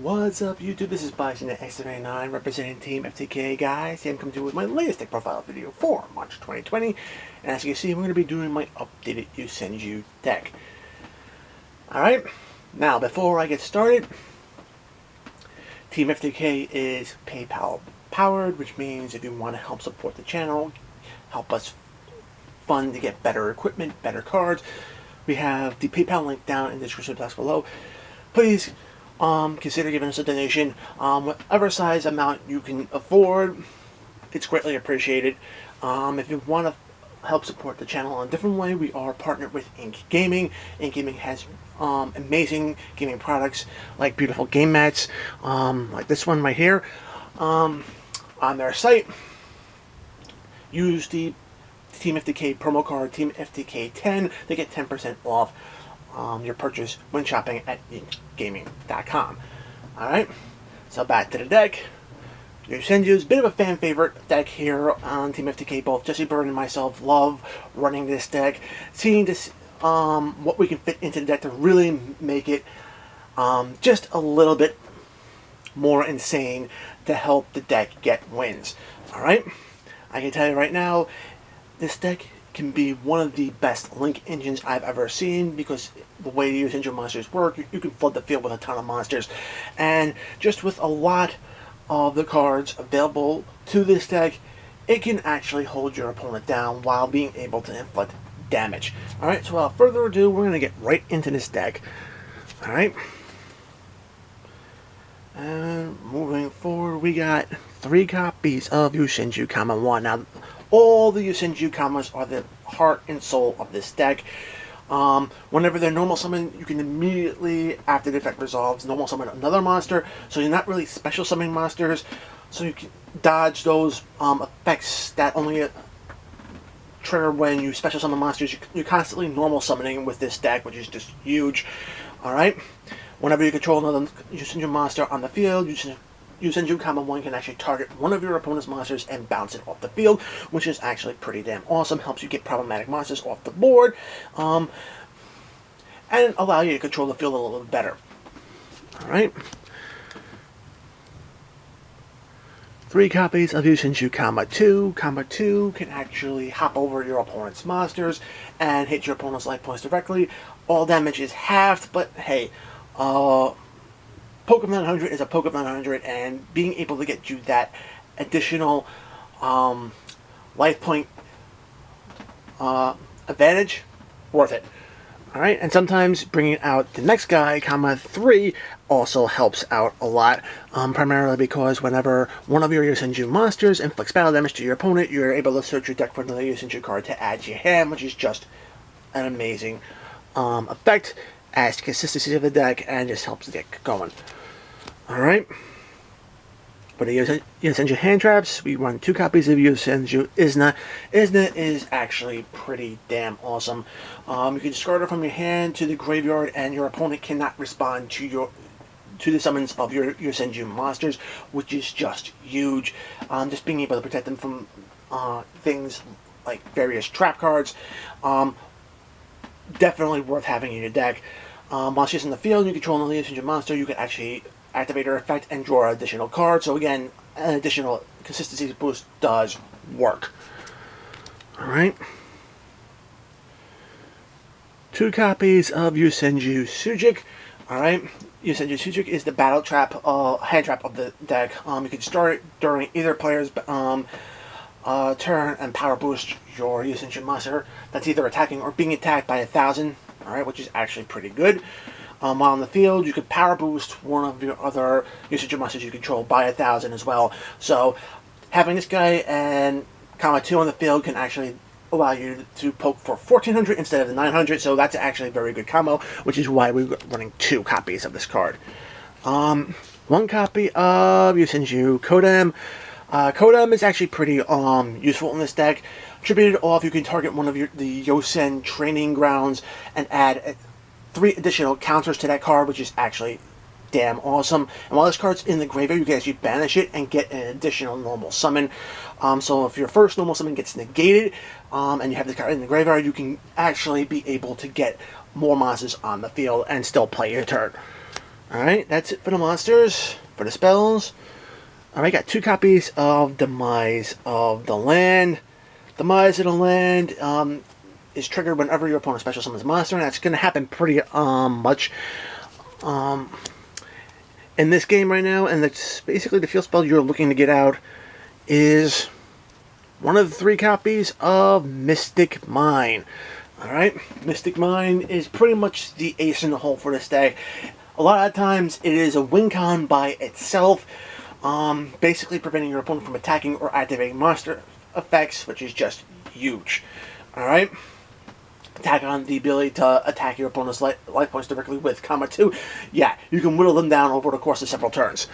What's up, YouTube? This is Bison at X79 representing Team FTK, guys. I'm coming to you with my latest deck profile video for March 2020. And as you can see, we're going to be doing my updated Yosenju deck. Alright, now before I get started, Team FTK is PayPal powered, which means if you want to help support the channel, help us fund to get better equipment, better cards, we have the PayPal link down in the description box below. Please consider giving us a donation, whatever size amount you can afford. It's greatly appreciated. If you want to help support the channel in a different way, we are partnered with Ink Gaming. Ink Gaming has amazing gaming products like beautiful game mats, like this one right here, on their site. Use the Team FTK promo code TeamFTK10 to get 10% off your purchase when shopping at inkgaming.com. Alright, so back to the deck. Yosenju's a bit of a fan favorite deck here on Team FTK. Both Jesse Bird and myself love running this deck, seeing this what we can fit into the deck to really make it just a little bit more insane to help the deck get wins. Alright, I can tell you right now, this deck can be one of the best link engines I've ever seen, because the way the Yosenju monsters work, you can flood the field with a ton of monsters, and just with a lot of the cards available to this deck, it can actually hold your opponent down while being able to inflict damage. Alright, so without further ado, we're going to get right into this deck. Alright, and moving forward, we got 3 copies of Yosenju Kama 1. Now, all the Yosenju Kamas are the heart and soul of this deck. Whenever they're normal summon, you can immediately, after the effect resolves, normal summon another monster. So you're not really special summoning monsters, so you can dodge those effects that only trigger when you special summon monsters. You're constantly normal summoning with this deck, which is just huge. Alright? Whenever you control another Yosenju monster on the field, Yosenju Kama 1 can actually target one of your opponent's monsters and bounce it off the field, which is actually pretty damn awesome. Helps you get problematic monsters off the board, and allow you to control the field a little bit better. Alright. 3 copies of Yosenju Kama 2. Kama 2 can actually hop over your opponent's monsters and hit your opponent's life points directly. All damage is halved, but hey, Poke of 900 is a Poke of 900, and being able to get you that additional life point advantage, worth it. Alright, and sometimes bringing out the next guy, Kama 3, also helps out a lot, primarily because whenever one of your Yosenju monsters inflicts battle damage to your opponent, you're able to search your deck for another Yosenju card to add to your hand, which is just an amazing effect. Adds to consistency of the deck and just helps the deck going. Alright. For the Yosenju hand traps, we run 2 copies of Yosenju Izna. Izna is actually pretty damn awesome. You can discard her from your hand to the graveyard, and your opponent cannot respond to the summons of your Yosenju monsters, which is just huge. Just being able to protect them from things like various trap cards. Definitely worth having in your deck. While she's in the field, you control another Yosenju monster, you can actually activate her effect and draw an additional card. So again, an additional consistency boost does work. Alright. 2 copies of Yosenju Sujik. Alright. Yosenju Sujik is the battle trap, hand trap of the deck. You can start it during either player's turn and power boost your Yosenju monster that's either attacking or being attacked by 1,000, alright, which is actually pretty good. While on the field, you could power boost one of your other Yosenju monsters you control by 1,000 as well. So having this guy and Kama 2 on the field can actually allow you to poke for 1,400 instead of the 900, so that's actually a very good combo, which is why we're running 2 copies of this card. 1 copy of Yosenju Kodam. Kodam is actually pretty useful in this deck. Attributed off, you can target one of the Yosen training grounds and add 3 additional counters to that card, which is actually damn awesome. And while this card's in the graveyard, you can actually banish it and get an additional normal summon. So if your first normal summon gets negated, and you have this card in the graveyard, you can actually be able to get more monsters on the field and still play your turn. Alright, that's it for the monsters, for the spells. Alright, got 2 copies of Demise of the Land. Demise of the Land is triggered whenever your opponent special summons a monster, and that's going to happen pretty much in this game right now. And that's basically the field spell you're looking to get out is one of the 3 copies of Mystic Mine. Alright, Mystic Mine is pretty much the ace in the hole for this deck. A lot of times it is a win con by itself, basically preventing your opponent from attacking or activating monster effects, which is just huge. Alright, attack on the ability to attack your opponent's life points directly with comma 2. Yeah, you can whittle them down over the course of several turns.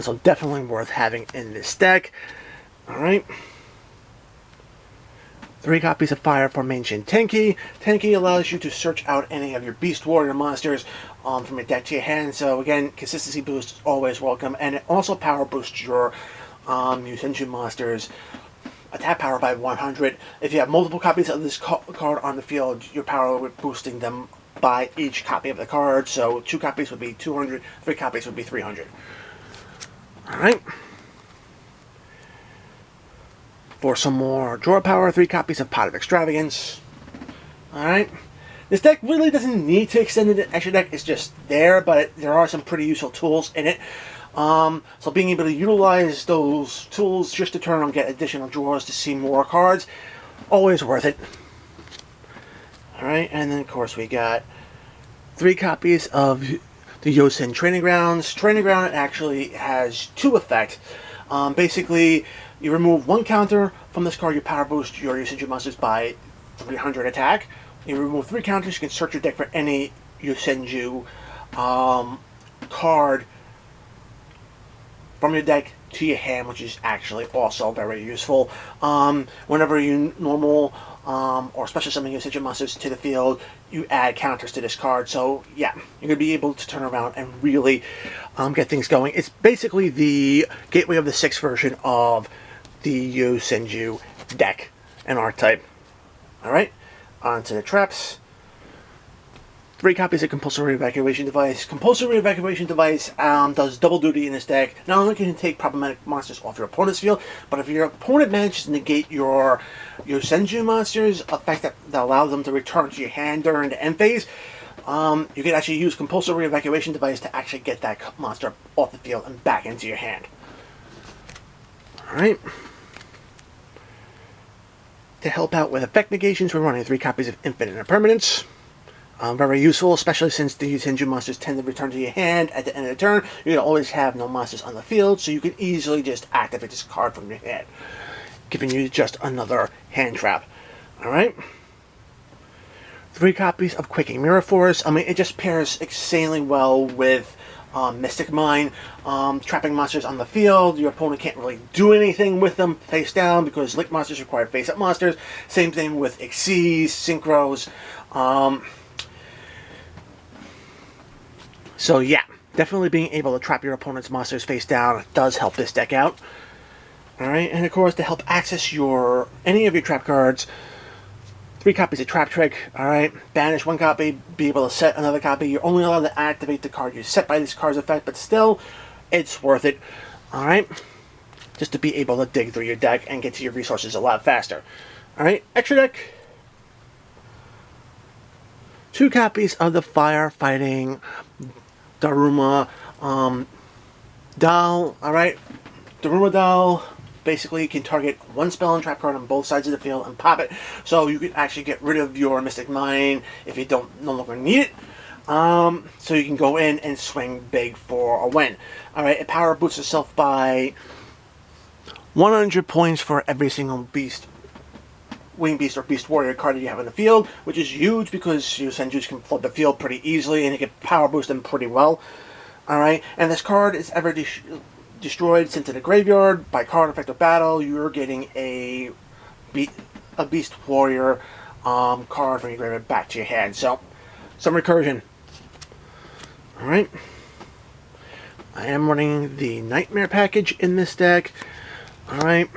So definitely worth having in this deck. Alright. 3 copies of Fire Formation Tenki. Tenki allows you to search out any of your Beast Warrior monsters from your deck to your hand. So again, consistency boost is always welcome. And it also power boosts your Yosenju monsters. Attack power by 100. If you have multiple copies of this card on the field, your power boosting them by each copy of the card. So 2 copies would be 200, 3 copies would be 300. Alright. For some more draw power, 3 copies of Pot of Extravagance. Alright. This deck really doesn't need to extend it. Extra deck is just there, but there are some pretty useful tools in it. So being able to utilize those tools just to turn on get additional draws to see more cards, always worth it. Alright, and then of course we got 3 copies of the Yosen Training Grounds. Training Ground actually has 2 effects. Basically, you remove 1 counter from this card, you power boost your Yosenju monsters by 300 attack. You remove 3 counters, you can search your deck for any Yosenju card from your deck to your hand, which is actually also very useful. Whenever you normal or special summon Yosenju monsters to the field, you add counters to this card. So yeah, you're going to be able to turn around and really get things going. It's basically the Gateway of the 6th version of the Yosenju deck and archetype. Alright, on to the traps. 3 copies of Compulsory Evacuation Device. Compulsory Evacuation Device does double duty in this deck. Not only can you take problematic monsters off your opponent's field, but if your opponent manages to negate your Yosenju monsters, effect that allows them to return to your hand during the end phase, you can actually use Compulsory Evacuation Device to actually get that monster off the field and back into your hand. Alright. To help out with effect negations, we're running 3 copies of Infinite Impermanence. Very useful, especially since the Yosenju monsters tend to return to your hand at the end of the turn. You're going to always have no monsters on the field, so you can easily just activate this card from your hand, giving you just another hand trap. Alright? 3 copies of Quaking Mirror Force. I mean, it just pairs insanely well with Mystic Mine. Trapping monsters on the field. Your opponent can't really do anything with them face down because Link monsters require face-up monsters. Same thing with Xyz, Synchros. So yeah, definitely being able to trap your opponent's monsters face down does help this deck out. Alright, and of course to help access any of your trap cards, 3 copies of Trap Trick. Alright, banish 1 copy, be able to set another copy. You're only allowed to activate the card you set by this card's effect, but still, it's worth it. Alright, just to be able to dig through your deck and get to your resources a lot faster. Alright, extra deck. 2 copies of the Firefighting Daruma Doll. Alright, Daruma Doll basically can target 1 spell and trap card on both sides of the field and pop it. So you can actually get rid of your Mystic Mine if you no longer need it. So you can go in and swing big for a win. Alright, it power boosts itself by 100 points for every single beast, Wing Beast or Beast Warrior card that you have in the field, which is huge because Yosenjus can flood the field pretty easily and you can power boost them pretty well. Alright, and this card is ever destroyed, sent to the graveyard by card effect of battle, you're getting a Beast Warrior card from your graveyard back to your hand. So, some recursion. Alright. I am running the Nightmare package in this deck. Alright.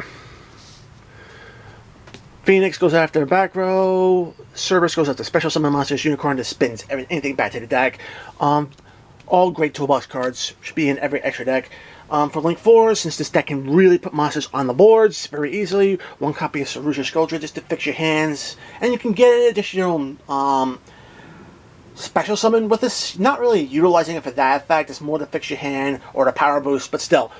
Phoenix goes after the back row. Cerberus goes after special summon monsters. Unicorn just spins anything back to the deck. All great toolbox cards. Should be in every extra deck. For Link 4, since this deck can really put monsters on the boards very easily, 1 copy of Saruja Scoldra just to fix your hands. And you can get an additional special summon with this. Not really utilizing it for that effect. It's more to fix your hand or to power boost, but still.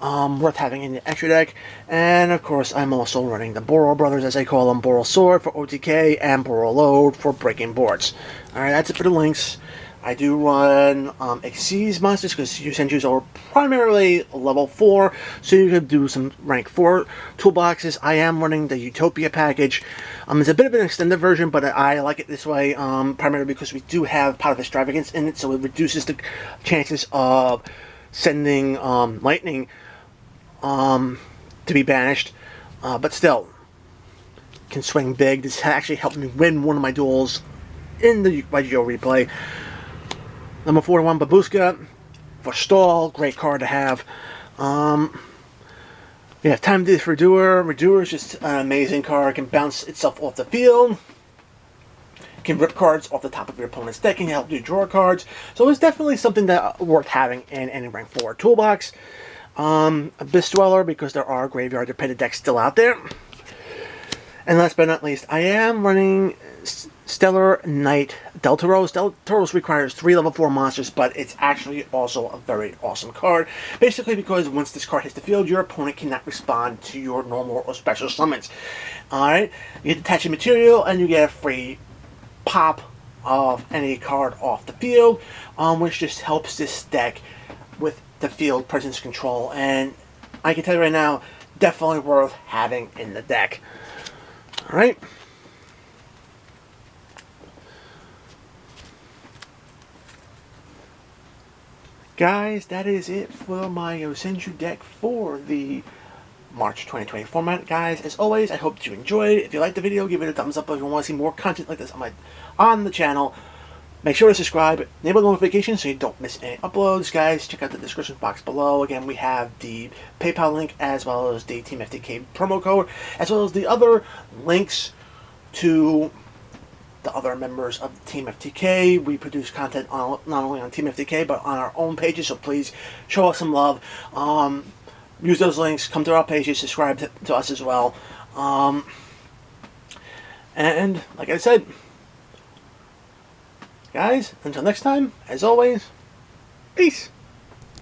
Worth having in the extra deck. And of course, I'm also running the Boro Brothers, as I call them, Boro Sword for OTK and Boro Load for breaking boards. Alright, that's it for the links. I do run Xyz monsters because Yosenjus are primarily level 4, so you could do some rank 4 toolboxes. I am running the Utopia package. It's a bit of an extended version, but I like it this way, primarily because we do have Pot of Extravagance in it, so it reduces the chances of sending lightning to be banished, but still can swing big. This actually helped me win one of my duels in the YGO replay. Number 41, Babushka for stall, great card to have. We have Time to Redoer. Redoer is just an amazing card. Can bounce itself off the field. Can rip cards off the top of your opponent's deck and help you draw cards. So it's definitely something that worth having in any rank 4 toolbox. Abyss Dweller, because there are graveyard dependent decks still out there. And last but not least, I am running Stellar Knight Deltaros. Deltaros requires 3 level 4 monsters, but it's actually also a very awesome card. Basically because once this card hits the field, your opponent cannot respond to your normal or special summons. Alright, you detach a material and you get a free pop of any card off the field, which just helps this deck with the field presence control. And I can tell you right now, definitely worth having in the deck. Alright. Guys, that is it for my Yosenju deck for the March 2020 format. Guys, as always, I hope that you enjoyed. If you liked the video, give it a thumbs up. If you want to see more content like this on the channel, make sure to subscribe, enable notifications so you don't miss any uploads. Guys, check out the description box below. Again, we have the PayPal link as well as the Team FTK promo code, as well as the other links to the other members of Team FTK. We produce content not only on Team FTK, but on our own pages, so please show us some love. Use those links, come to our pages, subscribe to us as well. And like I said, guys, until next time, as always, peace.